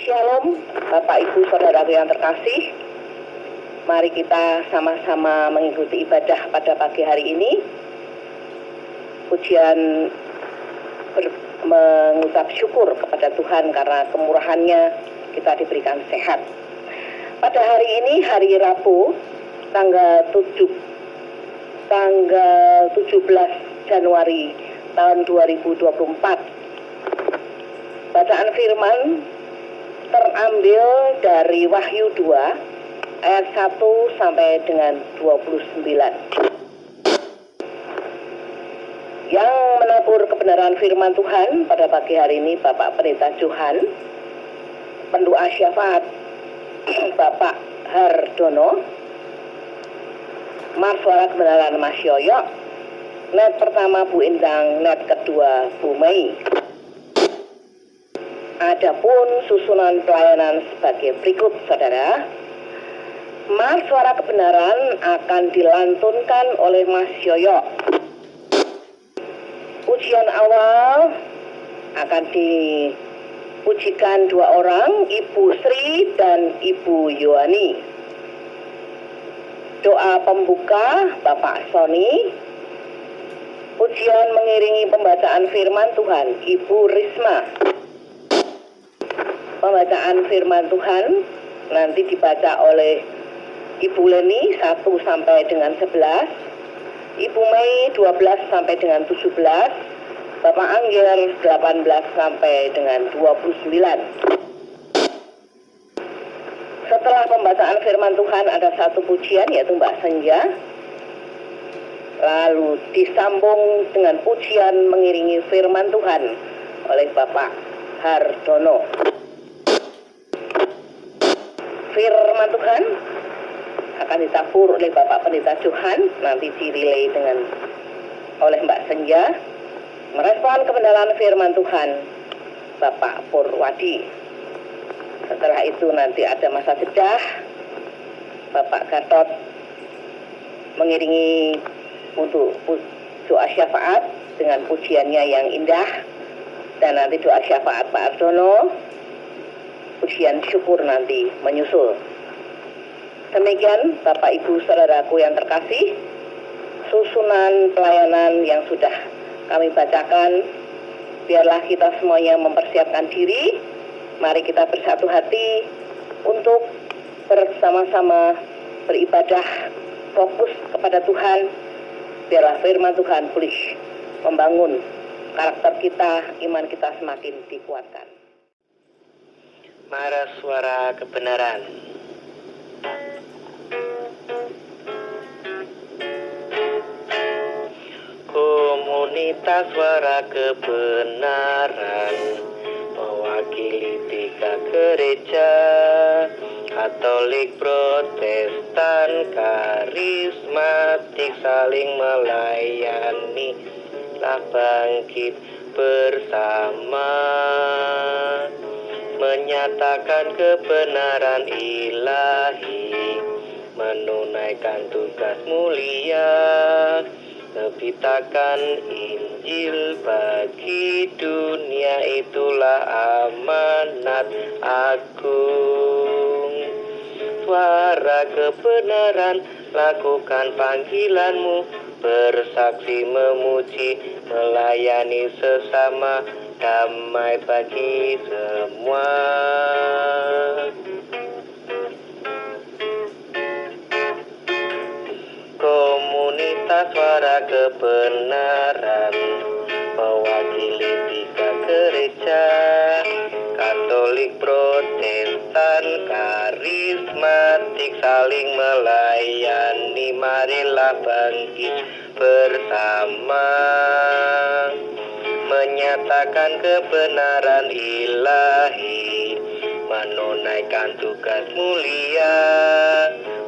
Shalom, Bapak Ibu Saudaraku yang terkasih. Mari kita sama-sama mengikuti ibadah pada pagi hari ini. Pujian mengucap syukur kepada Tuhan karena kemurahannya kita diberikan sehat. Pada hari ini, hari Rabu, tanggal 17 Januari tahun 2024. Bacaan firman terambil dari Wahyu 2 ayat 1 sampai dengan 29. Yang menabur kebenaran firman Tuhan pada pagi hari ini Bapak Pendeta Johan, pendoa syafaat Bapak Hardono, Mas Suara Kebenaran Mas Yoyo, net pertama Bu Indang, net kedua Bu Mei. Adapun susunan pelayanan sebagai berikut, saudara. Mas Suara Kebenaran akan dilantunkan oleh Mas Yoyo. Pujian awal akan dipujikan dua orang, Ibu Sri dan Ibu Yohani. Doa pembuka Bapak Sony. Pujian mengiringi pembacaan firman Tuhan Ibu Risma. Pembacaan firman Tuhan nanti dibaca oleh Ibu Leni 1 sampai dengan 11, Ibu Mei 12 sampai dengan 17, Bapak Angger 18 sampai dengan 29. Setelah pembacaan firman Tuhan ada satu pujian yaitu Mbak Senja. Lalu disambung dengan pujian mengiringi firman Tuhan oleh Bapak Hardono. Firman Tuhan akan ditabur oleh Bapak Pendeta Johan, nanti dirilai oleh Mbak Senja. Merespon kebenaran firman Tuhan Bapak Purwadi. Setelah itu nanti ada masa jeda, Bapak Gatot mengiringi untuk doa syafaat dengan pujiannya yang indah, dan nanti doa syafaat Pak Ardono, pujian syukur nanti menyusul. Demikian Bapak Ibu Saudaraku yang terkasih, susunan pelayanan yang sudah kami bacakan. Biarlah kita semuanya mempersiapkan diri. Mari kita bersatu hati untuk bersama-sama beribadah, fokus kepada Tuhan. Biarlah firman Tuhan pulih membangun karakter kita, iman kita semakin dikuatkan. Mara Suara Kebenaran. Komunitas Suara Kebenaran mewakili 3 gereja, Katolik, Protestan, Karismatik, saling melayani, lah bangkit bersama, menyatakan kebenaran ilahi, menunaikan tugas mulia, memberitakan Injil bagi dunia, itulah amanat agung. Suara kebenaran, lakukan panggilanmu, bersaksi, memuji, melayani sesama, damai bagi semua. Komunitas Suara Kebenaran mewakili 3 gereja, Katolik, Protestan, Karismatik, saling melayani, marilah bangkit bersama, menyatakan kebenaran ilahi, menunaikan tugas mulia,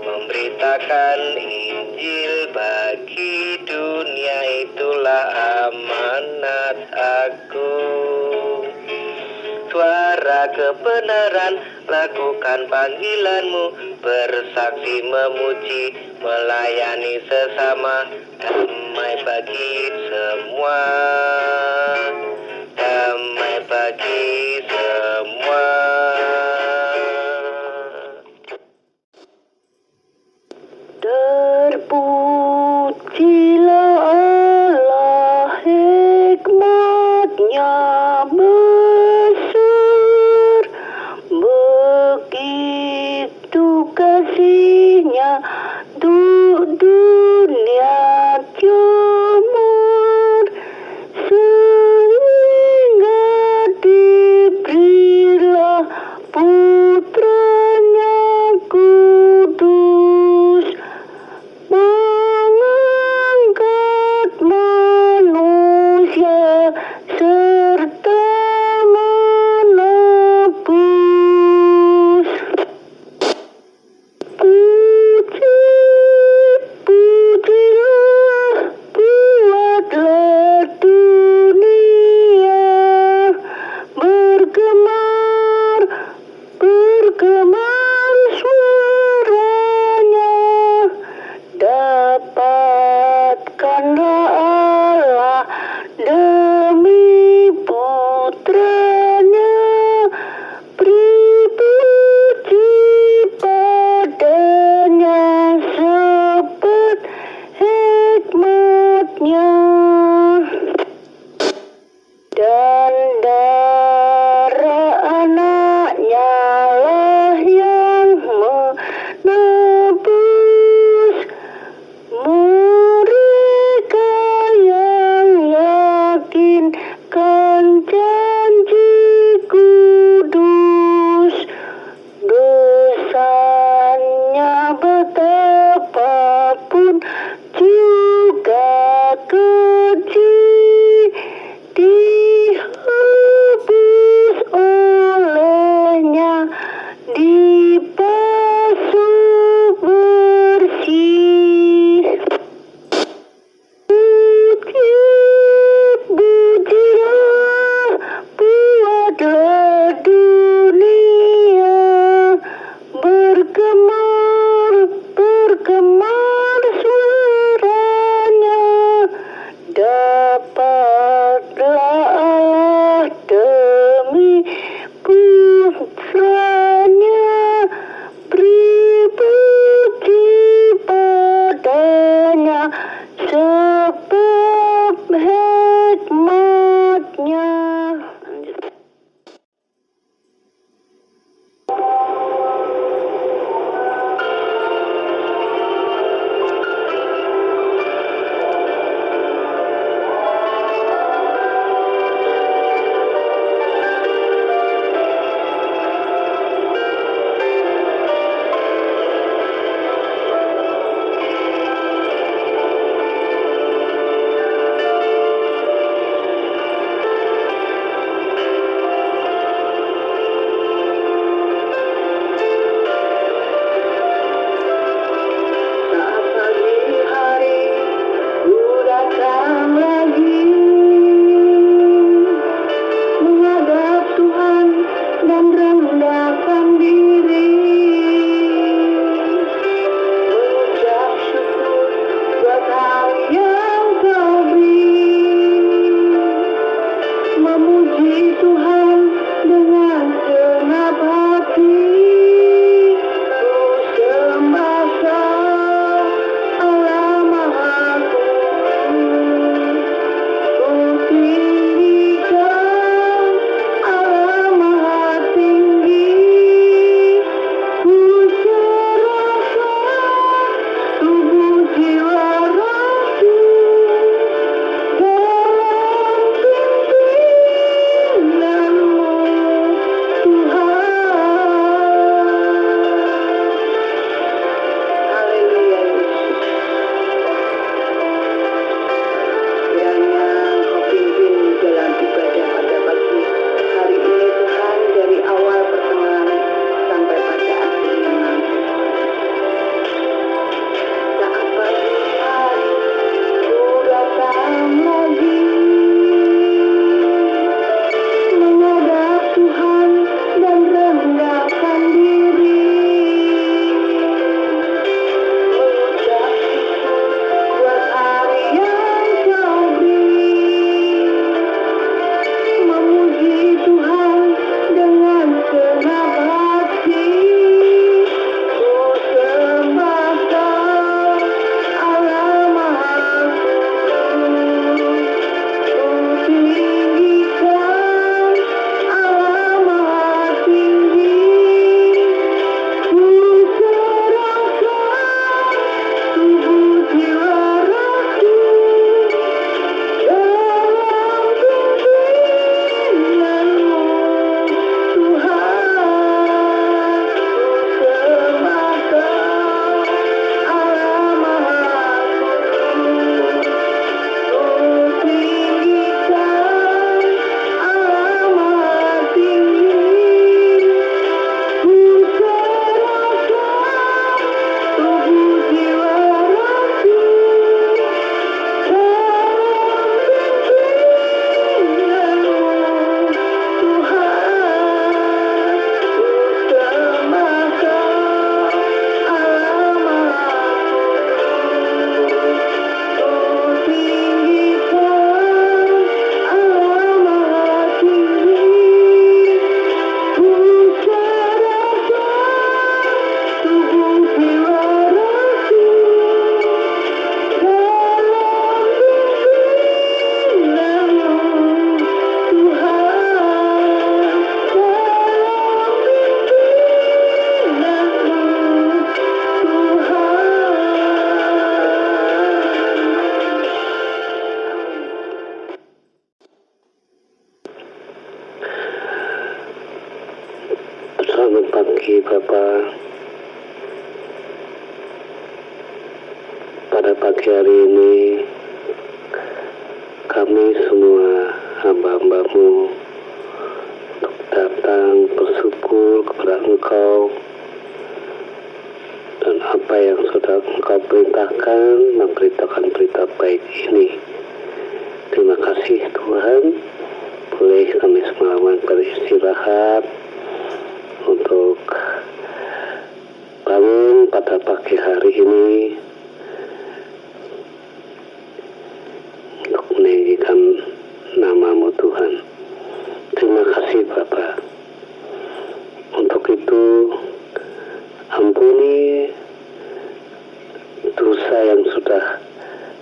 memberitakan Injil bagi dunia, itulah amanat agung. Suara kebenaran, lakukan panggilanmu, bersaksi, memuji, melayani sesama, damai bagi semua, damai bagi semua. dunia bergemar, bergemar suaranya, dapatlah Allah demi putranya, beri puji padanya sebab hikmatnya. Selamat pagi Bapak. Pada pagi hari ini kami semua hamba-hambamu untuk datang bersyukur kepada Engkau dan apa yang sudah Engkau perintahkan, memberitakan berita baik ini. Terima kasih Tuhan, boleh kami semalaman beristirahat bermanfaat untuk bangun pada pagi hari ini untuk meninggikan nama-Mu Tuhan. Terima kasih Bapa. Untuk itu ampuni dosa yang sudah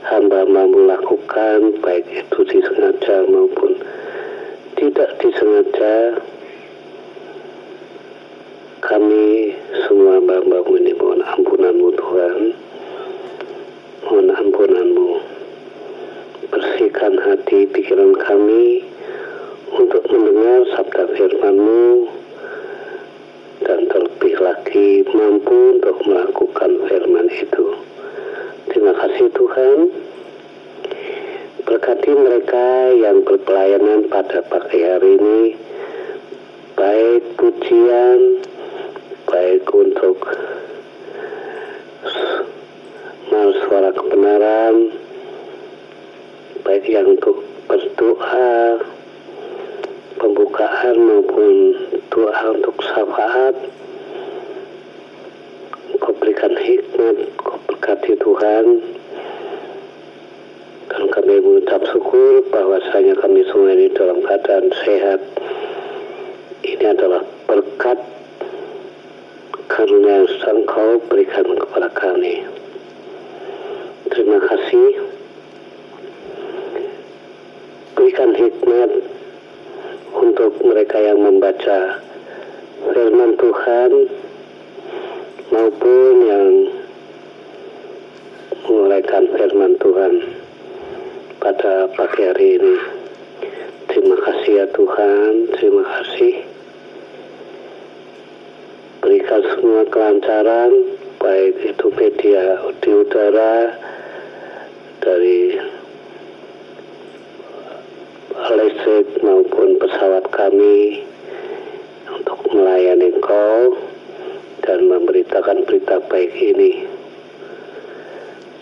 hamba-Mu lakukan, baik itu disengaja maupun tidak disengaja. Kami semua hamba-Mu ini mohon ampunan-Mu Tuhan, mohon ampunan-Mu. Bersihkan hati pikiran kami untuk mendengar sabda firman-Mu, dan terlebih lagi mampu untuk melakukan firman itu. Terima kasih Tuhan. Berkati mereka yang berpelayanan pada pagi hari ini, baik pujian, baik untuk suara kebenaran, baik yang untuk berdoa, pembukaan maupun doa untuk syafaat. Kau berikan hikmat, Kau berkati Tuhan, dan kami mengucap syukur bahwasanya kami semua ini dalam keadaan sehat. Ini adalah berkat karunia yang sedang Kau berikan kepada kami. Terima kasih. Berikan hikmat untuk mereka yang membaca firman Tuhan maupun yang menguraikan firman Tuhan pada pagi hari ini. Terima kasih ya Tuhan, terima kasih. Berikan semua kelancaran, baik itu media di udara, dari listrik maupun pesawat kami, untuk melayani Kau dan memberitakan berita baik ini.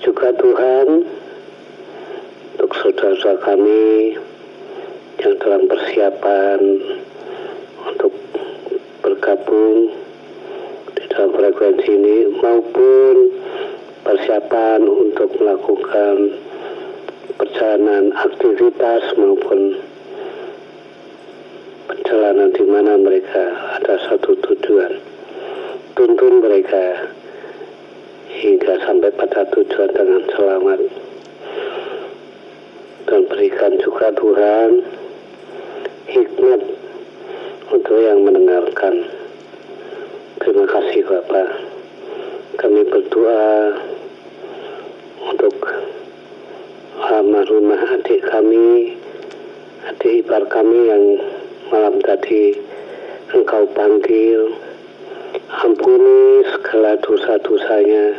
Juga Tuhan, untuk saudara-saudara kami yang dalam persiapan untuk bergabung di dalam frekuensi ini, maupun persiapan untuk melakukan perjalanan aktivitas maupun perjalanan di mana mereka ada satu tujuan. Tuntun mereka hingga sampai pada tujuan dengan selamat. Dan berikan juga Tuhan hikmat untuk yang mendengarkan. Terima kasih Bapa. Kami berdoa untuk almarhumah adik kami, adik ipar kami yang malam tadi Engkau panggil. Ampuni segala dosa-dosanya.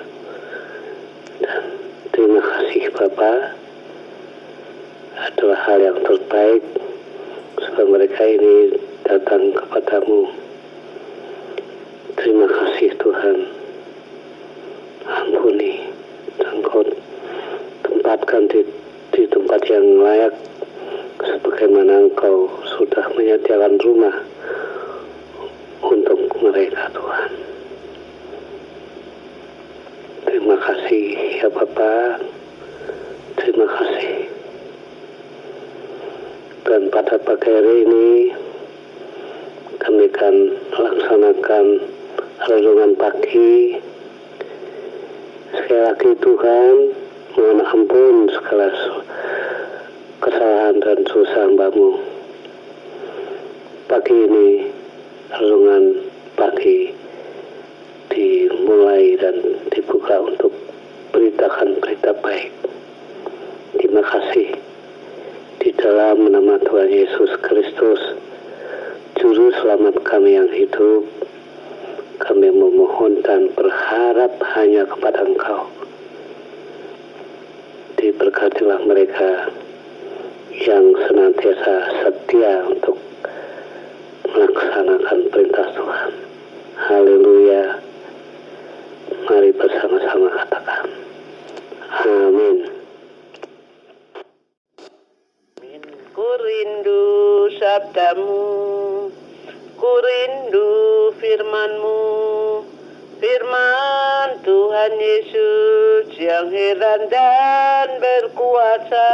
Dan terima kasih Bapa, adalah hal yang terbaik supaya mereka ini datang kepadamu. Terima kasih Tuhan. Ampuni dan Kau tempatkan di tempat yang layak, sebagaimana Engkau sudah menyediakan rumah untuk mereka Tuhan. Terima kasih ya Bapa, terima kasih. Dan pada pagi hari ini kami akan laksanakan renungan pagi. Sekali lagi Tuhan, mohon ampun segala kesalahan dan dosa hamba-Mu. Pagi ini renungan pagi dimulai dan dibuka untuk beritakan berita baik. Terima kasih. Di dalam nama Tuhan Yesus Kristus, Juru Selamat kami yang hidup, kami memohon dan berharap hanya kepada Engkau. Diberkatilah mereka yang senantiasa setia untuk melaksanakan perintah Tuhan. Haleluya. Mari bersama-sama katakan amin. Ku rindu sabdamu, ku rindu firman-Mu, firman Tuhan Yesus yang heran dan berkuasa.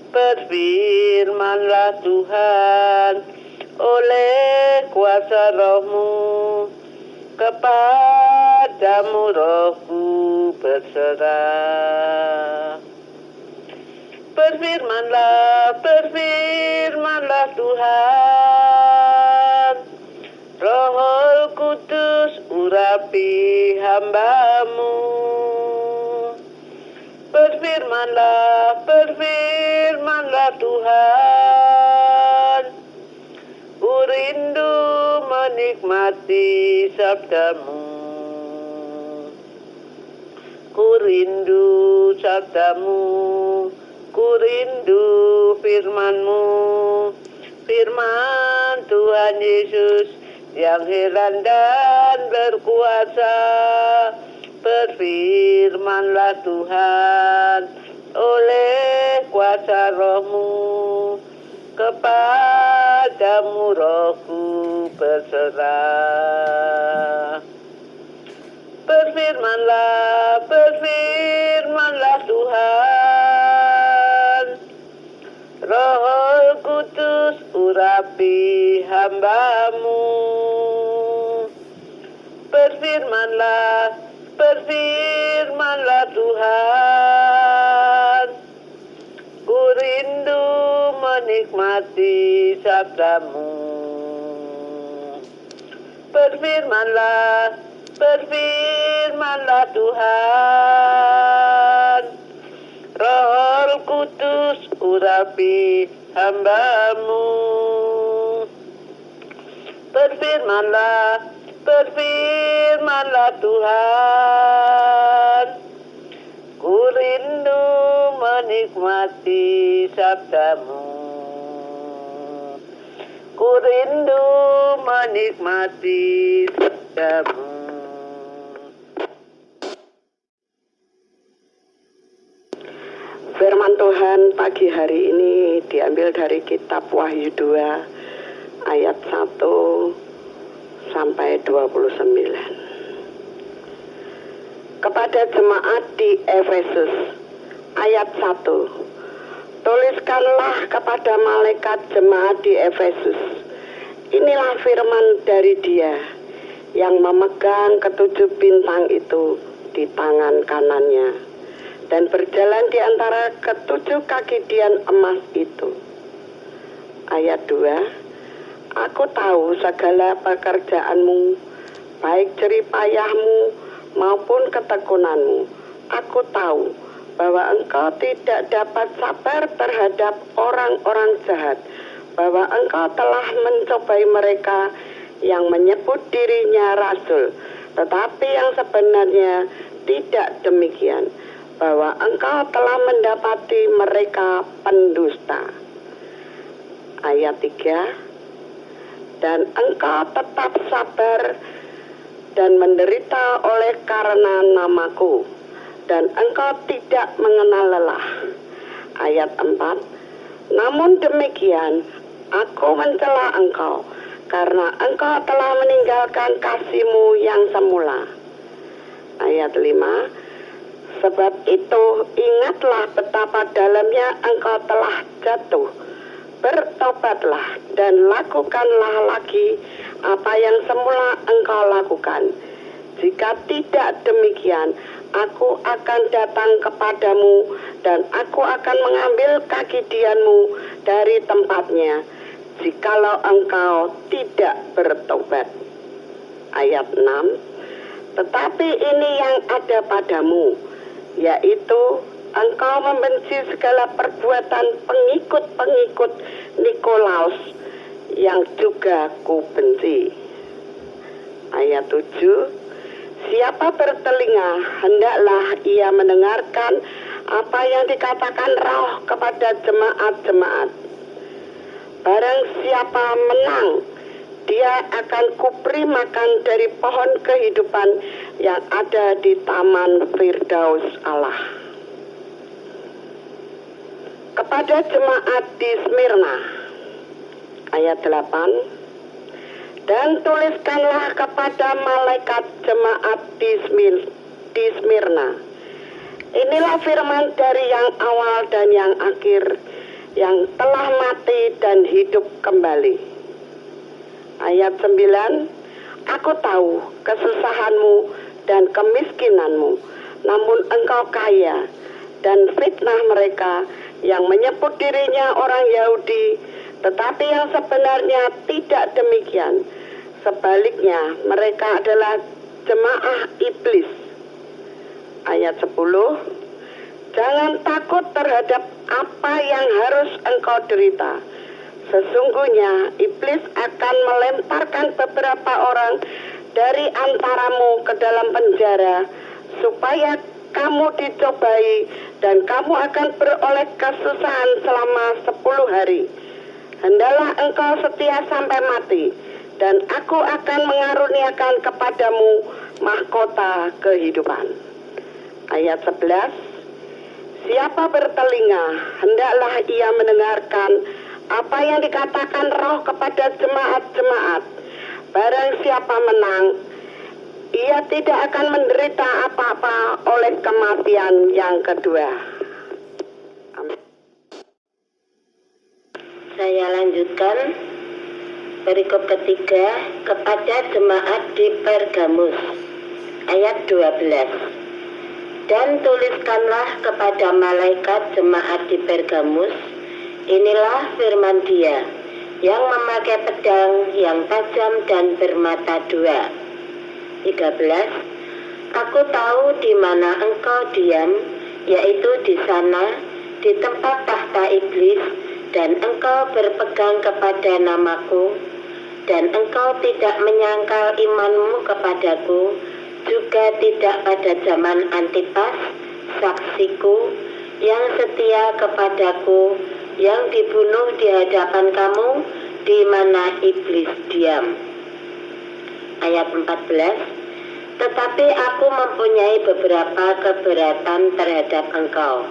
Berfirmanlah Tuhan oleh kuasa Roh-Mu, kepadamu Rohku berserah. Berfirmanlah Tuhan, Roh Kudus urapi hamba-Mu. Berfirmanlah Tuhan, ku rindu menikmati sabda-Mu. Ku rindu sabda-Mu, ku rindu firman-Mu, firman Tuhan Yesus yang heran dan berkuasa. Berfirmanlah Tuhan oleh kuasa Roh-Mu, kepadamu Rohku berserah. Berfirmanlah Tuhan, Roh Kudus urapi hamba-Mu. Berfirmanlah Tuhan, ku rindu menikmati sabda-Mu. Berfirmanlah Tuhan, Roh Kudus urapi hamba-Mu. Berfirmanlah Tuhan, ku rindu menikmati sabda-Mu. Ku rindu menikmati sabda-Mu. Firman Tuhan pagi hari ini diambil dari kitab Wahyu 2 ayat 1 sampai 29. Kepada jemaat di Efesus, ayat 1. Tuliskanlah kepada malaikat jemaat di Efesus, inilah firman dari Dia yang memegang ketujuh bintang itu di tangan kanannya dan berjalan di antara ketujuh kaki dian emas itu. Ayat 2, aku tahu segala pekerjaanmu, baik jerih payahmu maupun ketekunanmu. Aku tahu bahwa engkau tidak dapat sabar terhadap orang-orang jahat, bahwa engkau telah mencobai mereka yang menyebut dirinya rasul, tetapi yang sebenarnya tidak demikian, bahwa engkau telah mendapati mereka pendusta. Ayat 3, dan engkau tetap sabar dan menderita oleh karena namaku, dan engkau tidak mengenal lelah. Ayat 4, namun demikian aku mencela engkau, karena engkau telah meninggalkan kasih-Mu yang semula. Ayat 5, sebab itu ingatlah betapa dalamnya engkau telah jatuh. Bertobatlah dan lakukanlah lagi apa yang semula engkau lakukan. Jika tidak demikian, aku akan datang kepadamu dan aku akan mengambil kaki dianmu dari tempatnya, jikalau engkau tidak bertobat. Ayat 6, tetapi ini yang ada padamu, yaitu engkau membenci segala perbuatan pengikut-pengikut Nikolaus yang juga kubenci. Ayat 7, siapa bertelinga hendaklah ia mendengarkan apa yang dikatakan Roh kepada jemaat-jemaat. Barang siapa menang, dia akan kuberi makan dari pohon kehidupan yang ada di taman Firdaus Allah. Kepada jemaat di Smyrna, ayat 8, Dan tuliskanlah kepada malaikat jemaat di Smyrna. Inilah firman dari yang awal dan yang akhir, yang telah mati dan hidup kembali. Ayat 9, Aku tahu kesusahanmu dan kemiskinanmu, namun engkau kaya, dan fitnah mereka yang menyebut dirinya orang Yahudi, tetapi yang sebenarnya tidak demikian. Sebaliknya, mereka adalah jemaah iblis. Ayat 10, Jangan takut terhadap apa yang harus engkau derita. Sesungguhnya iblis akan melemparkan beberapa orang dari antaramu ke dalam penjara, supaya kamu dicobai dan kamu akan beroleh kesusahan selama 10 hari. Hendaklah engkau setia sampai mati, dan aku akan mengaruniakan kepadamu mahkota kehidupan. Ayat 11, Siapa bertelinga, hendaklah ia mendengarkan apa yang dikatakan Roh kepada jemaat-jemaat. Barang siapa menang, ia tidak akan menderita apa-apa oleh kematian yang kedua. Amin. Saya lanjutkan perikop ketiga kepada jemaat di Pergamus, ayat 12. Dan tuliskanlah kepada malaikat jemaat di Pergamus, inilah firman Dia yang memakai pedang yang tajam dan bermata dua. 13. Aku tahu di mana engkau diam, yaitu di sana, di tempat tahta iblis, dan engkau berpegang kepada namaku, dan engkau tidak menyangkal imanmu kepadaku, juga tidak pada zaman Antipas, saksiku, yang setia kepadaku, yang dibunuh di hadapan kamu, di mana iblis diam. Ayat 14. Tetapi aku mempunyai beberapa keberatan terhadap engkau.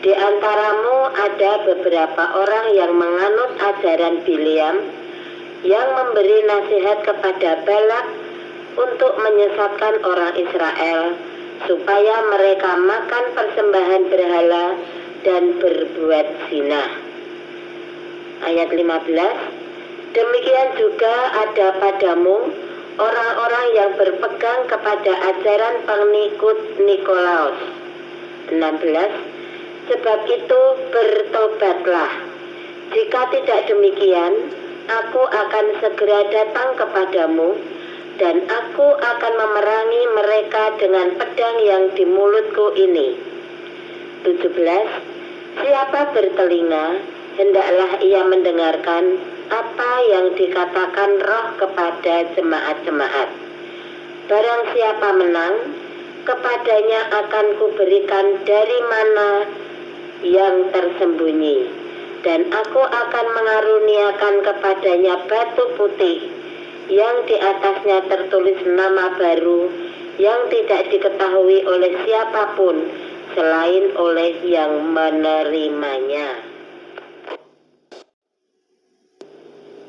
Di antaramu ada beberapa orang yang menganut ajaran Bileam, yang memberi nasihat kepada Balak untuk menyesatkan orang Israel, supaya mereka makan persembahan berhala dan berbuat zina. Ayat 15. Demikian juga ada padamu orang-orang yang berpegang kepada ajaran pengikut Nikolaus. 16. Sebab itu bertobatlah. Jika tidak demikian, aku akan segera datang kepadamu, dan aku akan memerangi mereka dengan pedang yang di mulutku ini. 17. Siapa bertelinga, hendaklah ia mendengarkan apa yang dikatakan Roh kepada jemaat-jemaat. Barang siapa menang, kepadanya akan kuberikan dari mana yang tersembunyi, dan aku akan mengaruniakan kepadanya batu putih, yang di atasnya tertulis nama baru, yang tidak diketahui oleh siapapun selain oleh yang menerimanya.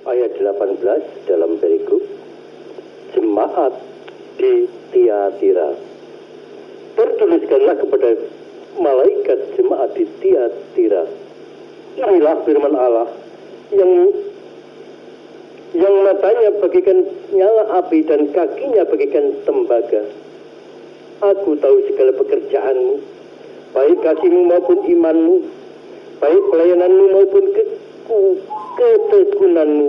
Ayat 18 dalam perikop jemaat di Tiatira. Tertuliskanlah kepada malaikat jemaat di Tiatira, inilah firman Allah yang matanya bagaikan nyala api dan kakinya bagaikan tembaga. Aku tahu segala pekerjaanmu, baik kasihmu maupun imanmu, baik pelayananmu maupun ketekunanmu.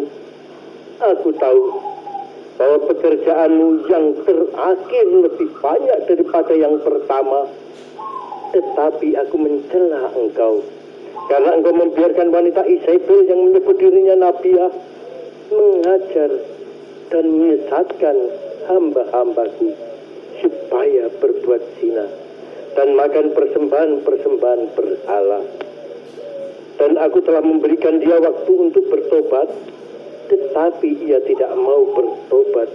Aku tahu bahwa pekerjaanmu yang terakhir lebih banyak daripada yang pertama. Tetapi aku mencela engkau, karena engkau membiarkan wanita Isabel yang menyebut dirinya Nabiah mengajar dan menyesatkan hamba-hambaku supaya berbuat zina dan makan persembahan-persembahan berhala. Dan aku telah memberikan dia waktu untuk bertobat, tetapi ia tidak mau bertobat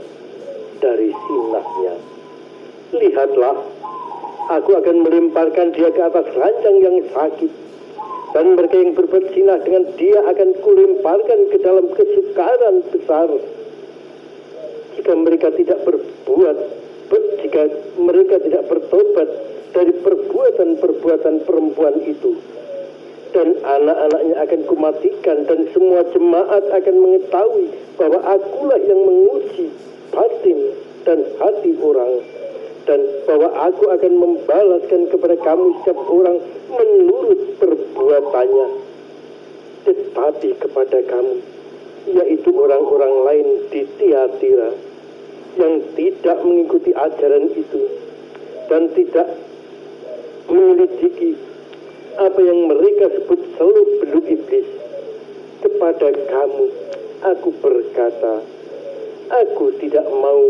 dari zinahnya. Lihatlah, aku akan melemparkan dia ke atas ranjang yang sakit, dan mereka yang berbuat zina dengan dia akan kulemparkan ke dalam kesukaran besar. jika mereka tidak jika mereka tidak bertobat dari perbuatan-perbuatan perempuan itu, dan anak-anaknya akan kumatikan, dan semua jemaat akan mengetahui bahwa akulah yang menguji batin dan hati orang, dan bahwa aku akan membalaskan kepada kamu setiap orang menurut perbuatannya. Tetapi kepada kamu, yaitu orang-orang lain di Tiatira yang tidak mengikuti ajaran itu dan tidak menyelidiki apa yang mereka sebut seluk-beluk iblis, kepada kamu aku berkata, aku tidak mau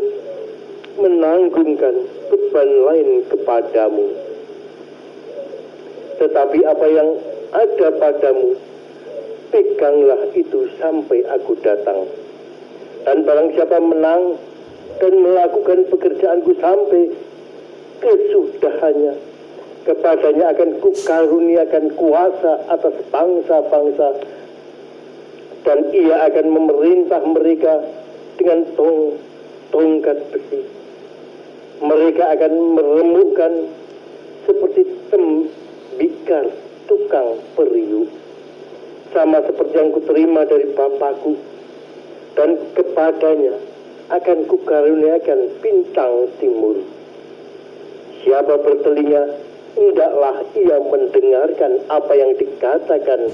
menanggungkan beban lain kepadamu, tetapi apa yang ada padamu peganglah itu sampai aku datang. Dan barang siapa menang dan melakukan pekerjaanku sampai kesudahannya, kepadanya akan kukaruniakan kuasa atas bangsa-bangsa, dan ia akan memerintah mereka dengan tongkat besi. Mereka akan meremukkan seperti tembikar tukang periuk, sama seperti yang kuterima dari Bapakku, dan kepadanya akan kukaruniakan bintang timur. Siapa bertelinga, hendaklah ia mendengarkan apa yang dikatakan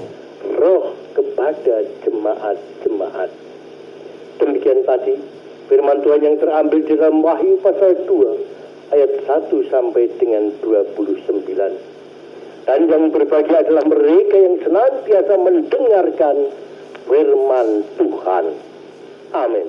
Roh kepada jemaat-jemaat. Demikian tadi firman Tuhan yang terambil di dalam Wahyu pasal 2 ayat 1 sampai dengan 29. Dan yang berbahagia adalah mereka yang senantiasa mendengarkan firman Tuhan. Amin.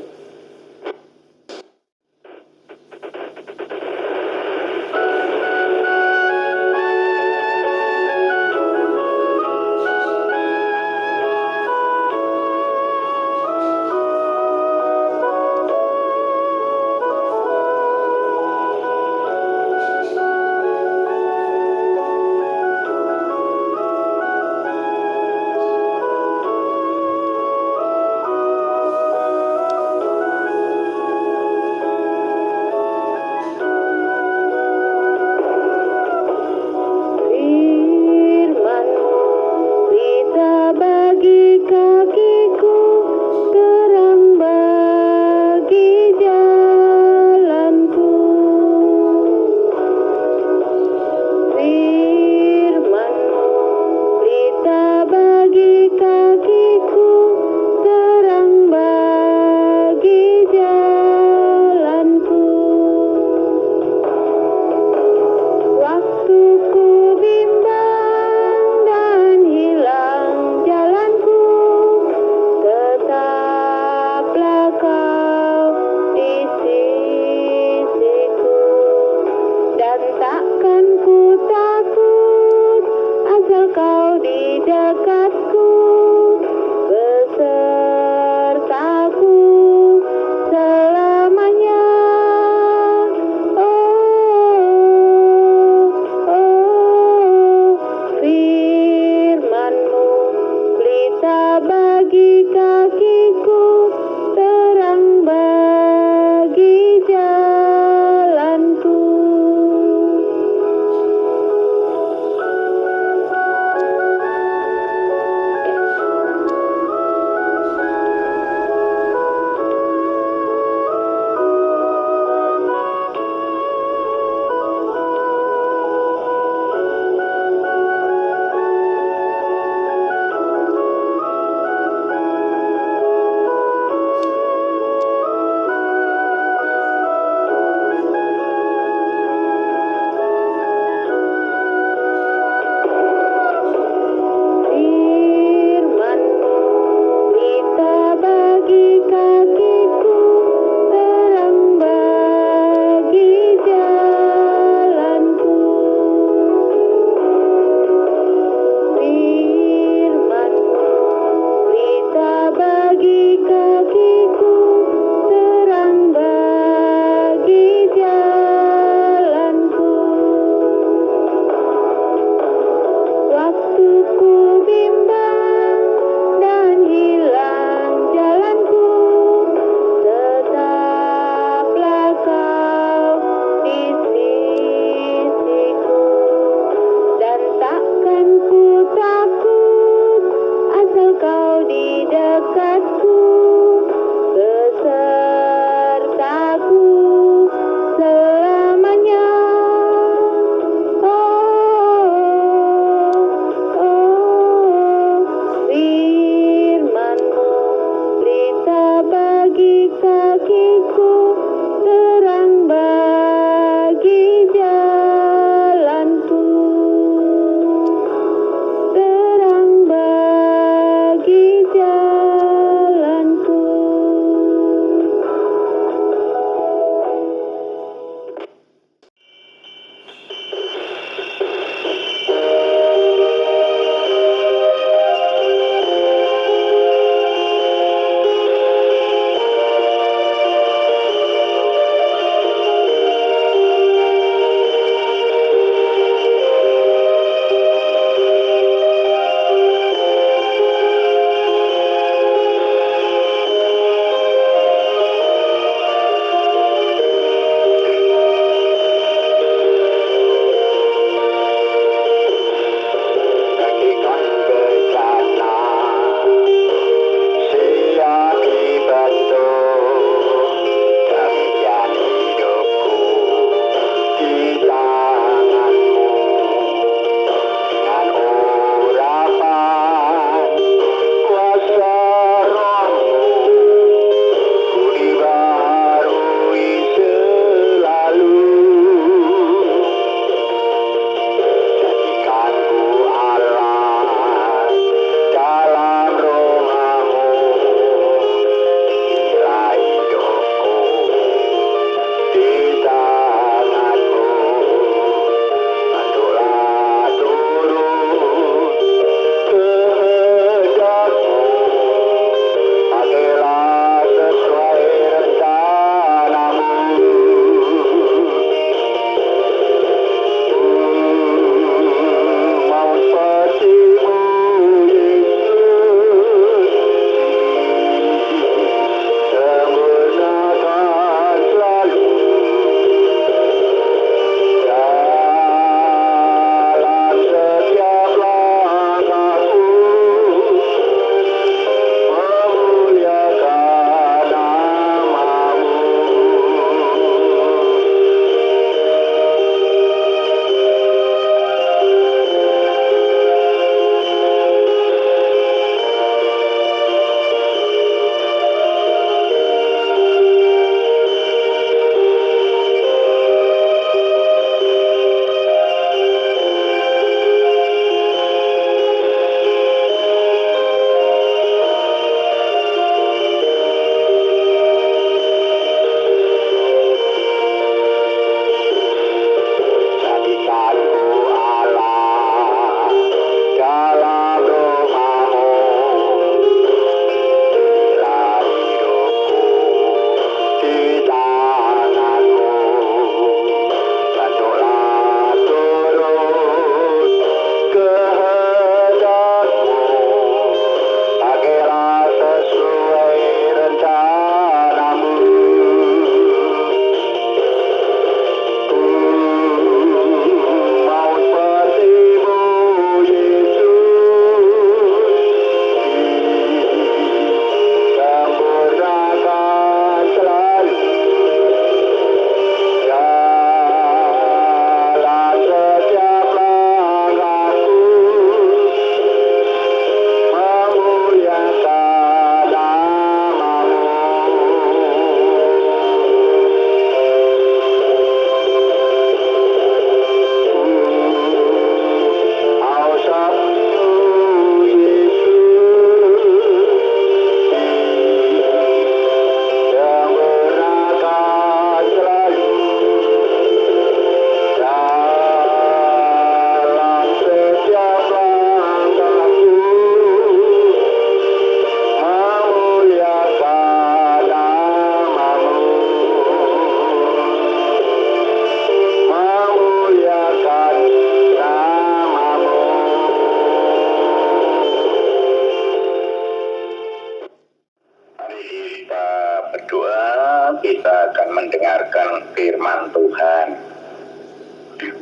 kita akan mendengarkan firman Tuhan.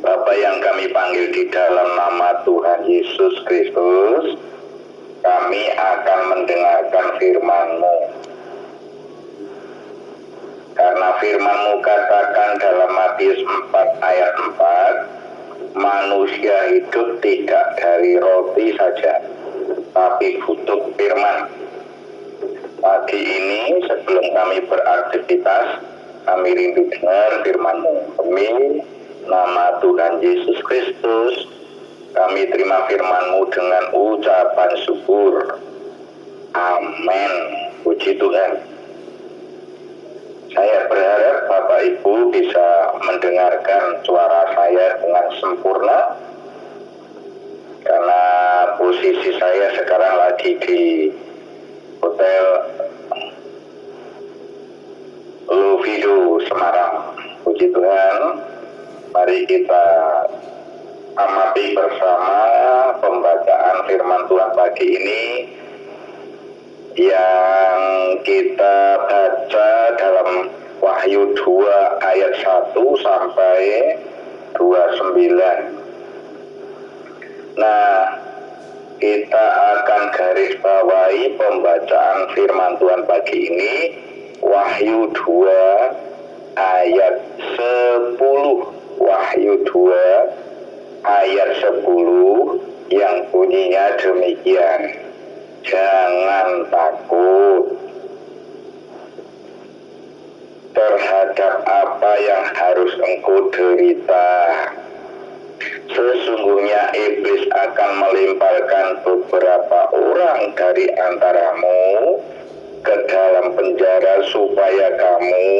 Bapa yang kami panggil di dalam nama Tuhan Yesus Kristus, kami akan mendengarkan firman-Mu. Karena firman-Mu katakan dalam Matius 4 ayat 4, manusia hidup tidak dari roti saja, tapi butuh firman. Pagi ini sebelum kami beraktivitas, kami rindu dengar firman-Mu. Demi nama Tuhan Yesus Kristus, kami terima firman-Mu dengan ucapan syukur. Amin. Puji Tuhan. Saya berharap Bapak Ibu bisa mendengarkan suara saya dengan sempurna, karena posisi saya sekarang lagi di Hotel Lovido Semarang. Puji Tuhan. Mari kita amati bersama pembacaan firman Tuhan pagi ini yang kita baca dalam Wahyu 2 ayat 1 sampai 29. Nah, kita akan garis bawahi pembacaan firman Tuhan pagi ini, Wahyu 2 ayat 10. Wahyu 2 ayat 10 yang bunyinya demikian. Jangan takut terhadap apa yang harus engkau derita. Sesungguhnya iblis akan melemparkan beberapa orang dari antaramu ke dalam penjara supaya kamu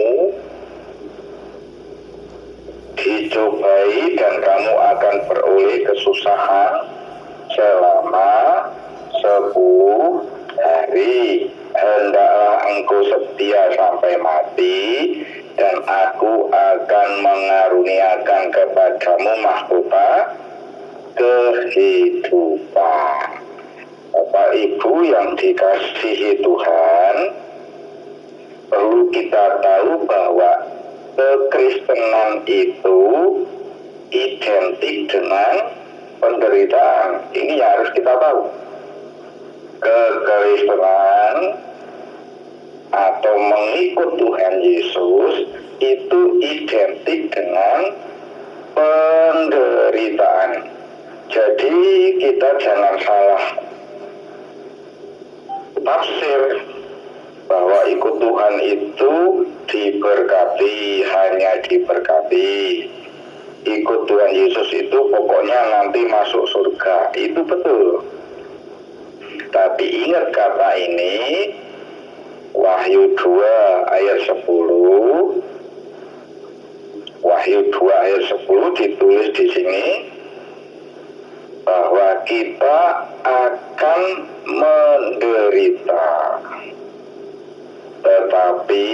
dicobai dan kamu akan beroleh kesusahan selama 10 hari. Hendaklah engkau setia sampai mati, dan aku akan mengaruniakan kepadamu mahkota kehidupan. Bapak Ibu yang dikasihi Tuhan, perlu kita tahu bahwa kekristenan itu identik dengan penderitaan. Ini yang harus kita tahu. Kekristenan atau mengikut Tuhan Yesus itu identik dengan penderitaan. Jadi kita jangan salah tafsir bahwa ikut Tuhan itu diberkati, hanya diberkati. Ikut Tuhan Yesus itu pokoknya nanti masuk surga. Itu betul. Tapi ingat kata ini, Wahyu 2 ayat 10. Wahyu 2 ayat 10 ditulis di sini bahwa kita akan menderita. Tetapi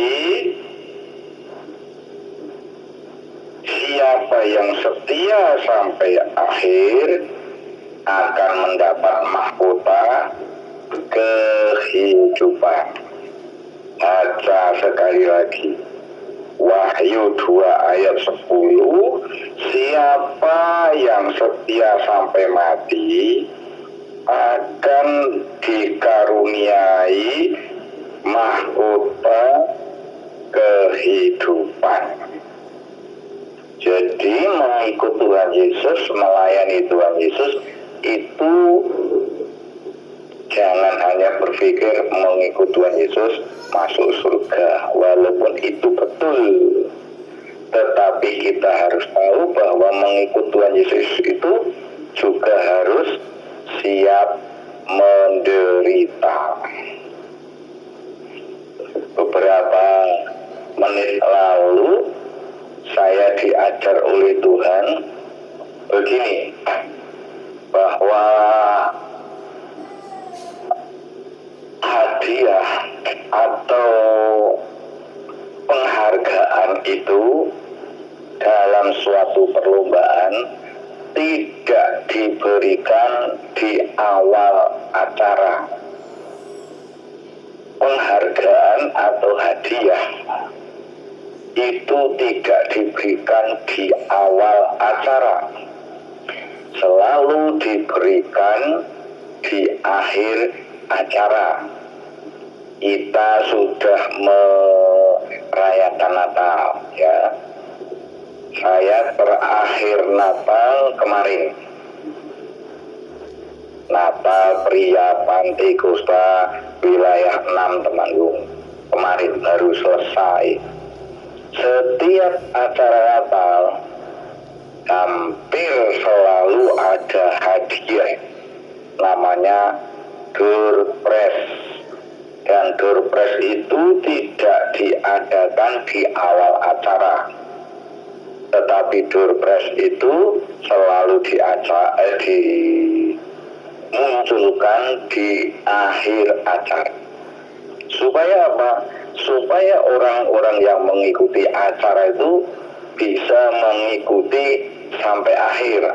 siapa yang setia sampai akhir akan mendapat mahkota kehidupan. Baca sekali lagi. Wahyu 2 ayat 10. Siapa yang setia sampai mati akan dikaruniai mahkota kehidupan. Jadi mengikut Tuhan Yesus, melayani Tuhan Yesus itu jangan hanya berpikir mengikut Tuhan Yesus masuk surga, walaupun itu betul. Tetapi kita harus tahu bahwa mengikut Tuhan Yesus itu juga harus siap menderita. Beberapa menit lalu saya diajar oleh Tuhan begini, bahwa hadiah atau penghargaan itu dalam suatu perlombaan tidak diberikan di awal acara. Penghargaan atau hadiah itu tidak diberikan di awal acara, selalu diberikan di akhir acara. Kita sudah merayakan Natal, ya. Saya terakhir Natal kemarin, Natal pria Panti Kosta wilayah 6 Temanggung kemarin baru selesai. Setiap acara Natal hampir selalu ada hadiah namanya door prize, dan door prize itu tidak diadakan di awal acara, tetapi door prize itu selalu dimunculkan di akhir acara. Supaya apa? Supaya orang-orang yang mengikuti acara itu bisa mengikuti sampai akhir.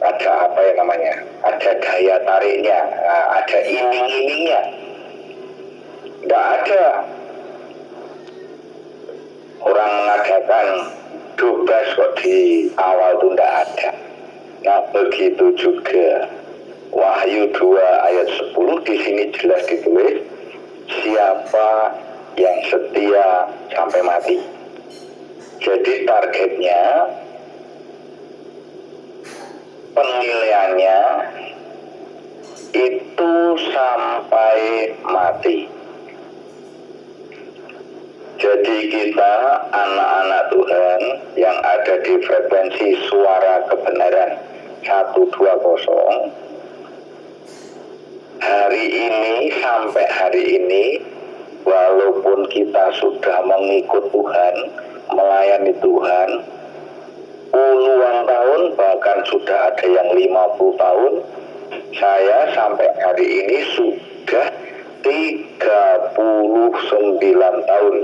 Ada apa ya namanya? Ada daya tariknya, ada iming-imingnya. Tidak ada orang mengadakan dubas kok di awal itu tidak ada. Nah, begitu juga Wahyu 2 ayat 10 di sini jelas ditulis, siapa yang setia sampai mati. Jadi targetnya, penilaiannya itu sampai mati. Jadi kita anak-anak Tuhan yang ada di frekuensi suara kebenaran 120, hari ini sampai hari ini, walaupun kita sudah mengikut Tuhan, melayani Tuhan puluhan tahun, bahkan sudah ada yang 50 tahun, saya sampai hari ini sudah 39 tahun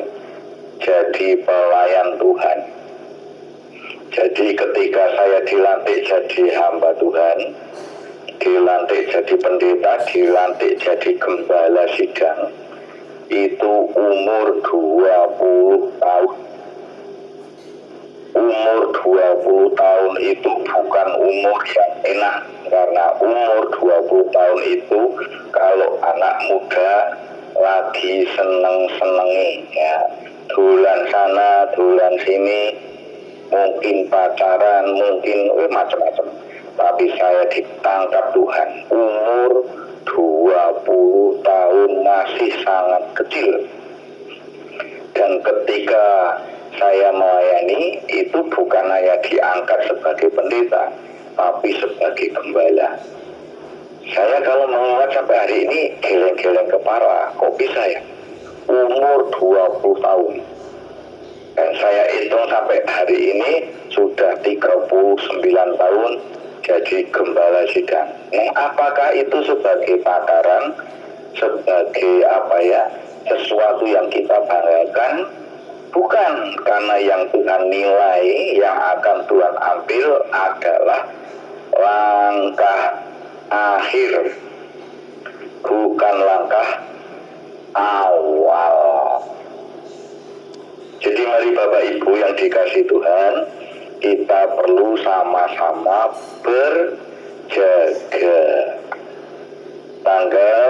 jadi pelayan Tuhan. Jadi ketika saya dilantik jadi hamba Tuhan, dilantik jadi pendeta, dilantik jadi gembala sidang, itu umur 20 tahun. Umur 20 tahun itu bukan umur yang enak, karena umur 20 tahun itu kalau anak muda lagi seneng-senengi, ya, dolan sana, dolan sini, mungkin pacaran, mungkin macam-macam. Tapi saya ditangkap Tuhan, umur 20 tahun masih sangat kecil. Dan ketika saya melayani, itu bukan hanya diangkat sebagai pendeta, tapi sebagai gembala. Saya kalau mengingat sampai hari ini geleng-geleng kepala, kok bisa ya? Umur 20 tahun. Dan saya hitung sampai hari ini sudah 39 tahun jadi gembala sidang. Nah, apakah itu sebagai takaran, sebagai apa ya, sesuatu yang kita banggakan? Bukan, karena yang Tuhan nilai, yang akan Tuhan ambil adalah langkah akhir, bukan langkah awal. Jadi mari Bapak Ibu yang dikasih Tuhan, kita perlu sama-sama berjaga. Tanggal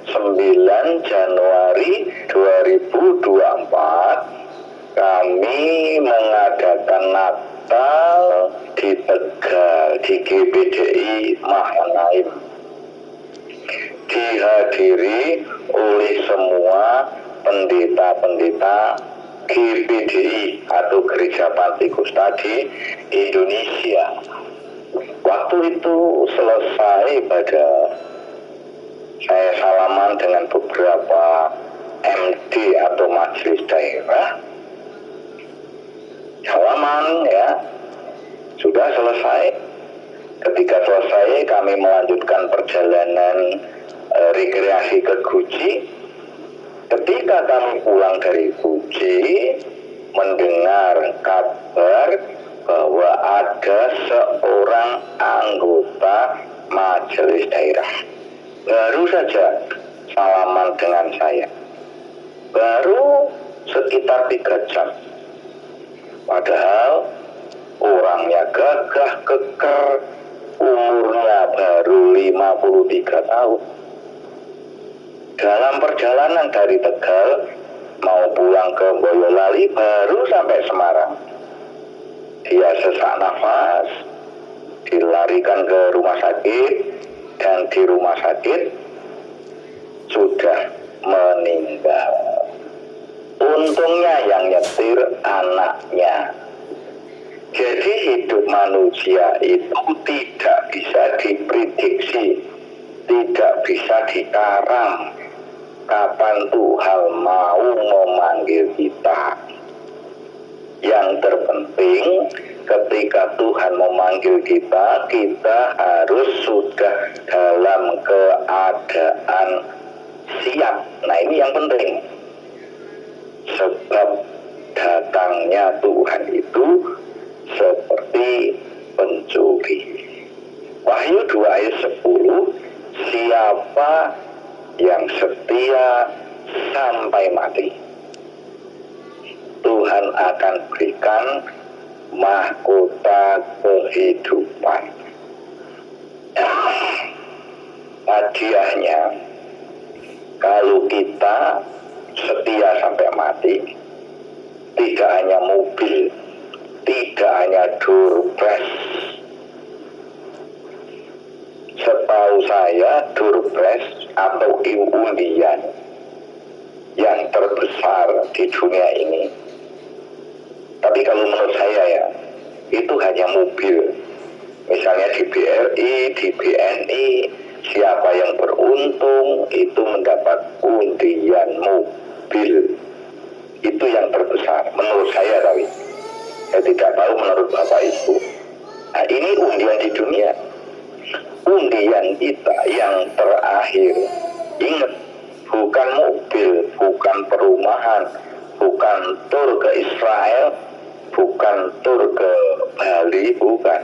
9 Januari 2024 kami mengadakan Natal di Tegal, di GBDI Mahanaim, dihadiri oleh semua pendeta-pendeta GBDI atau Gereja Panti Kosta di Indonesia. Waktu itu selesai pada saya salaman dengan beberapa MD atau majelis daerah. Salaman ya, sudah selesai. Ketika selesai kami melanjutkan perjalanan rekreasi ke Guci. Ketika kami pulang dari Guci, mendengar kabar bahwa ada seorang anggota majelis daerah. Baru saja salaman berkenalan dengan saya. Baru sekitar 3 jam. Padahal orangnya gagah keker, umurnya baru 53 tahun. Dalam perjalanan dari Tegal mau pulang ke Boyolali baru sampai Semarang. Dia sesak nafas, dilarikan ke rumah sakit, dan di rumah sakit sudah meninggal. Untungnya yang nyetir anaknya. Jadi hidup manusia itu tidak bisa diprediksi, tidak bisa dikarang kapan Tuhan mau memanggil kita. Yang terpenting ketika Tuhan memanggil kita, kita harus sudah dalam keadaan siap. Nah, ini yang penting. Sebab datangnya Tuhan itu seperti pencuri. Wahyu 2 ayat 10, siapa yang setia sampai mati, Tuhan akan berikan mahkota kehidupan. Hadiahnya, kalau kita setia sampai mati, tidak hanya mobil, tidak hanya door prize. Setahu saya door prize atau undian yang terbesar di dunia ini, tapi kalau menurut saya ya, itu hanya mobil. Misalnya di BRI, di BNI, siapa yang beruntung itu mendapat undian mobil. Itu yang terbesar menurut saya, tapi saya tidak tahu menurut Bapak Ibu. Nah, ini undian di dunia. Undian kita yang terakhir, ingat, bukan mobil, bukan perumahan, bukan tur ke Israel, bukan tur ke Bali, bukan.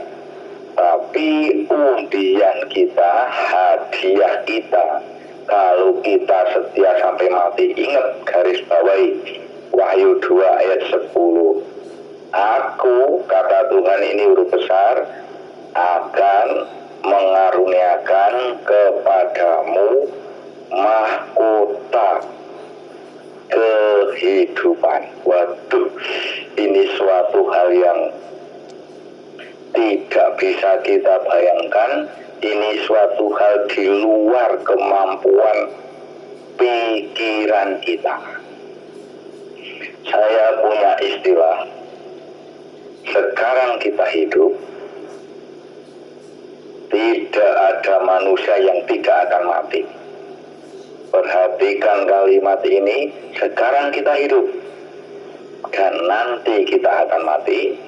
Tapi undian kita, hadiah kita, kalau kita setia sampai mati. Ingat, garis bawahi Wahyu 2 ayat 10. Aku, kata Tuhan ini huruf besar, akan mengaruniakan kepadamu mahkota kehidupan. Waduh, ini suatu hal yang tidak bisa kita bayangkan. Ini suatu hal di luar kemampuan pikiran kita. Saya punya istilah, sekarang kita hidup, tidak ada manusia yang tidak akan mati. Perhatikan kalimat ini, sekarang kita hidup dan nanti kita akan mati.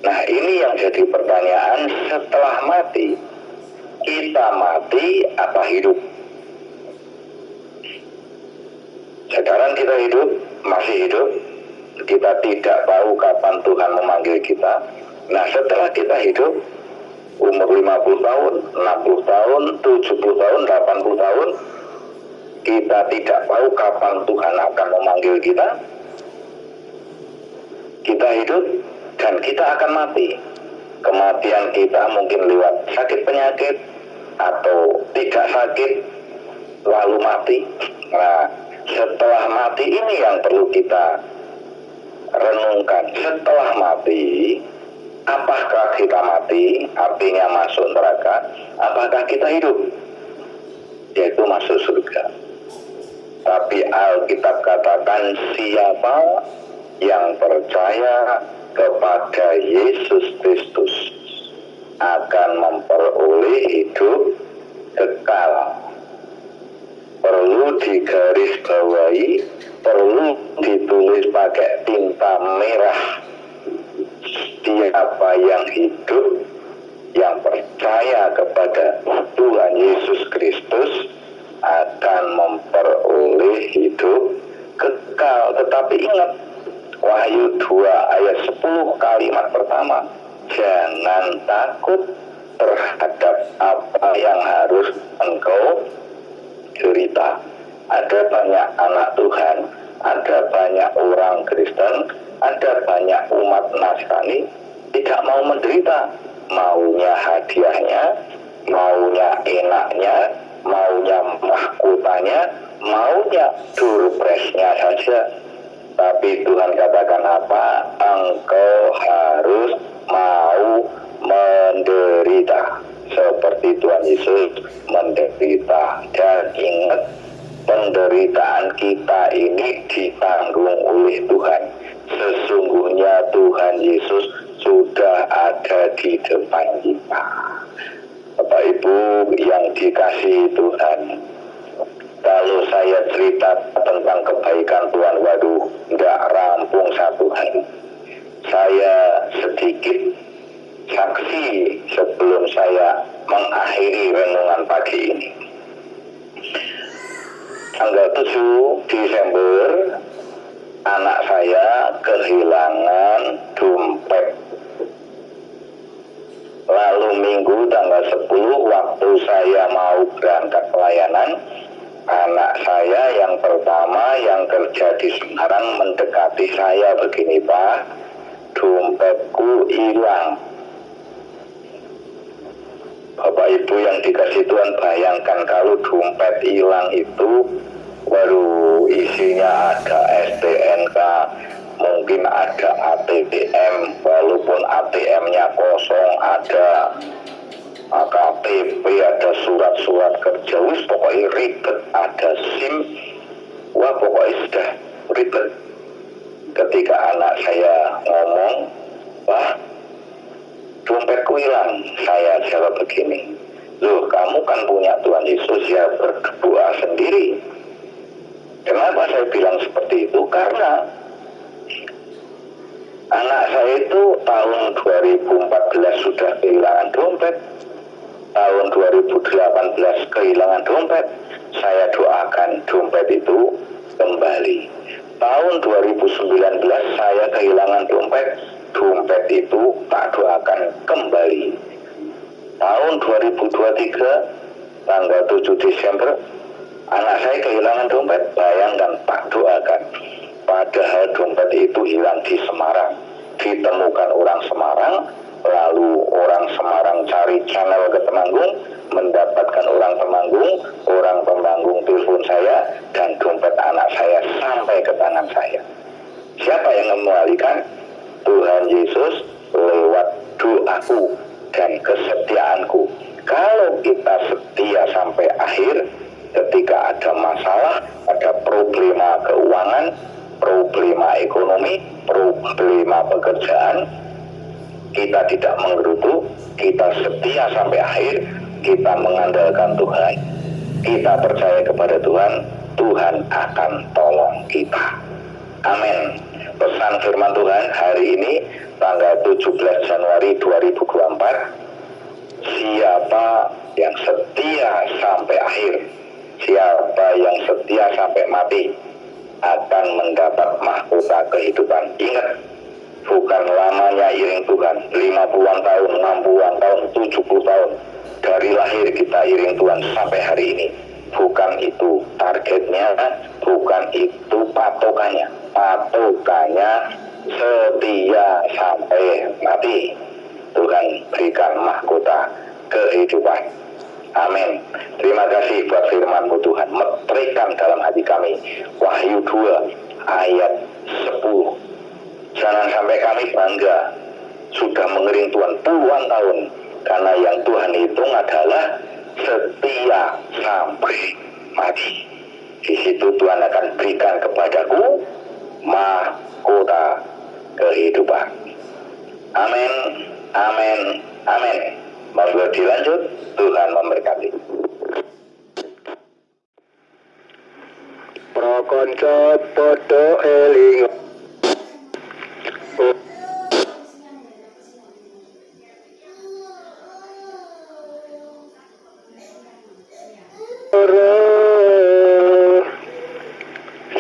Nah, ini yang jadi pertanyaan, setelah mati, kita mati apa hidup? Sekarang kita hidup, masih hidup, kita tidak tahu kapan Tuhan memanggil kita. Nah, setelah kita hidup, umur 50 tahun, 60 tahun, 70 tahun, 80 tahun, kita tidak tahu kapan Tuhan akan memanggil kita. Kita hidup dan kita akan mati. Kematian kita mungkin lewat sakit penyakit atau tidak sakit lalu mati. Nah, setelah mati ini yang perlu kita renungkan. Setelah mati, apakah kita mati, artinya masuk neraka, apakah kita hidup, yaitu masuk surga. Tapi Alkitab katakan, siapa yang percaya kepada Yesus Kristus akan memperoleh hidup kekal. Perlu digarisbawahi, perlu ditulis pakai tinta merah. Siapa yang hidup, yang percaya kepada Tuhan Yesus Kristus akan memperoleh hidup kekal. Tetapi ingat, Wahyu 2 ayat 10 kalimat pertama, jangan takut terhadap apa yang harus engkau derita. ada banyak anak Tuhan, ada banyak orang Kristen, ada banyak umat Nasrani tidak mau menderita, maunya hadiahnya, maunya enaknya, maunya mahkotanya, maunya durpresnya saja. Tapi Tuhan katakan apa? Engkau harus mau menderita seperti Tuhan Yesus menderita. Dan ingat, penderitaan kita ini ditanggung oleh Tuhan. Sesungguhnya Tuhan Yesus sudah ada di depan kita. Bapak Ibu yang dikasihi Tuhan, kalau saya cerita tentang kebaikan Tuhan, waduh, nggak rampung satu hari. Saya sedikit saksi sebelum saya mengakhiri renungan pagi ini. Tanggal 7 Desember, anak saya kehilangan dompet. Lalu minggu tanggal 10, waktu saya mau berangkat pelayanan, anak saya yang pertama yang kerja di Semarang mendekati saya begini, Pak, dompetku hilang. Bapak Ibu yang dikasih Tuhan, bayangkan kalau dompet hilang itu, baru isinya ada STNK, mungkin ada ATM, walaupun ATM-nya kosong, ada KTP, ada surat-surat kerja, pokoknya ribet, ada SIM, wah pokoknya sudah ribet. Ketika anak saya ngomong, wah dompetku hilang, saya jawab begini, loh kamu kan punya Tuhan Yesus, ya berdoa sendiri. Kenapa saya bilang seperti itu? Karena anak saya itu tahun 2014 sudah kehilangan dompet, tahun 2018 kehilangan dompet, saya doakan dompet itu kembali. Tahun 2019 saya kehilangan dompet, dompet itu tak doakan kembali. Tahun 2023 tanggal 7 Desember anak saya kehilangan dompet, bayangkan tak doakan. Padahal dompet itu hilang di Semarang, ditemukan orang Semarang, lalu orang Semarang cari channel ke Temanggung, mendapatkan orang Temanggung telepon saya, dan dompet anak saya sampai ke tangan saya. Siapa yang mengembalikan? Tuhan Yesus lewat doaku dan kesetiaanku. Kalau kita setia sampai akhir, ketika ada masalah, ada problema keuangan, problema ekonomi, problema pekerjaan, kita tidak menggerutu, kita setia sampai akhir, kita mengandalkan Tuhan, kita percaya kepada Tuhan, Tuhan akan tolong kita. Amin. Pesan firman Tuhan hari ini tanggal 17 Januari 2024, siapa yang setia sampai akhir, siapa yang setia sampai mati akan mendapat mahkota kehidupan. Ingat, bukan lamanya iring Tuhan, 50-an tahun, 60-an tahun, 70 tahun. Dari lahir kita iring Tuhan sampai hari ini. Bukan itu targetnya, bukan itu patokannya. Patokannya setia sampai mati. Tuhan berikan mahkota kehidupan. Amin. Terima kasih buat firman-Mu Tuhan. Metrikan dalam hati kami. Wahyu 2 ayat 10. Jangan sampai kami bangga sudah mengiring Tuhan puluhan tahun, karena yang Tuhan hitung adalah setia sampai mati. Di situ Tuhan akan berikan kepadaku mahkota kehidupan. Amin, amin, amin. Monggo dilanjut, Tuhan memberkati. Prakonco podo eling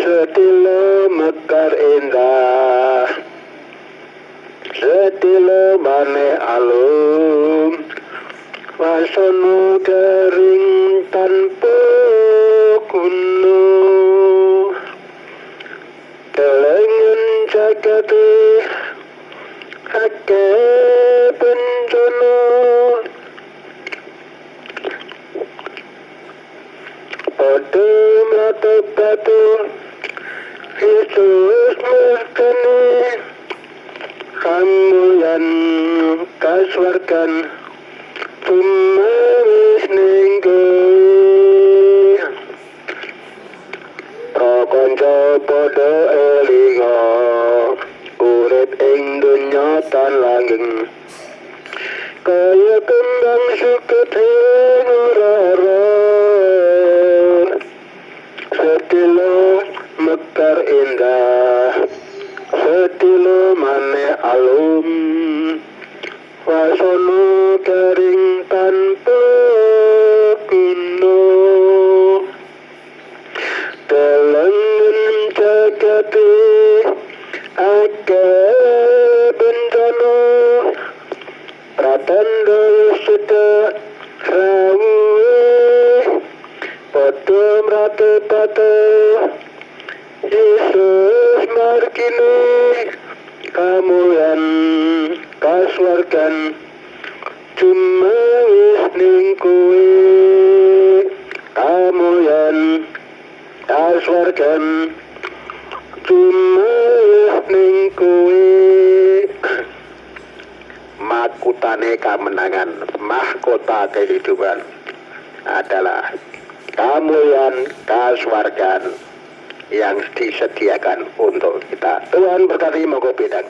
setilo mekar indah, setilo maneh alum, wasono garing tanpa gunung. jagati ake bencana pada mata batu Yesus murkani kamu yang kaswarkan cuma wisningku prokonco podo elingo urip ing dunya tan langgeng kaya kembang suket ing ora-ora setilo mekar indah setilo maneh alum wasono garing tanpa kuno telengen jagati ake bencana pratandha sedak rawuhe padha mratepate Yesus markini kamulan kaswargan cuma wis ning kowe kamulan kaswargan cuma wis ning kowe makutane kemenangan mahkota kehidupan adalah kamulan kaswargan yang disediakan untuk kita. Tuhan berkati, monggo bidang.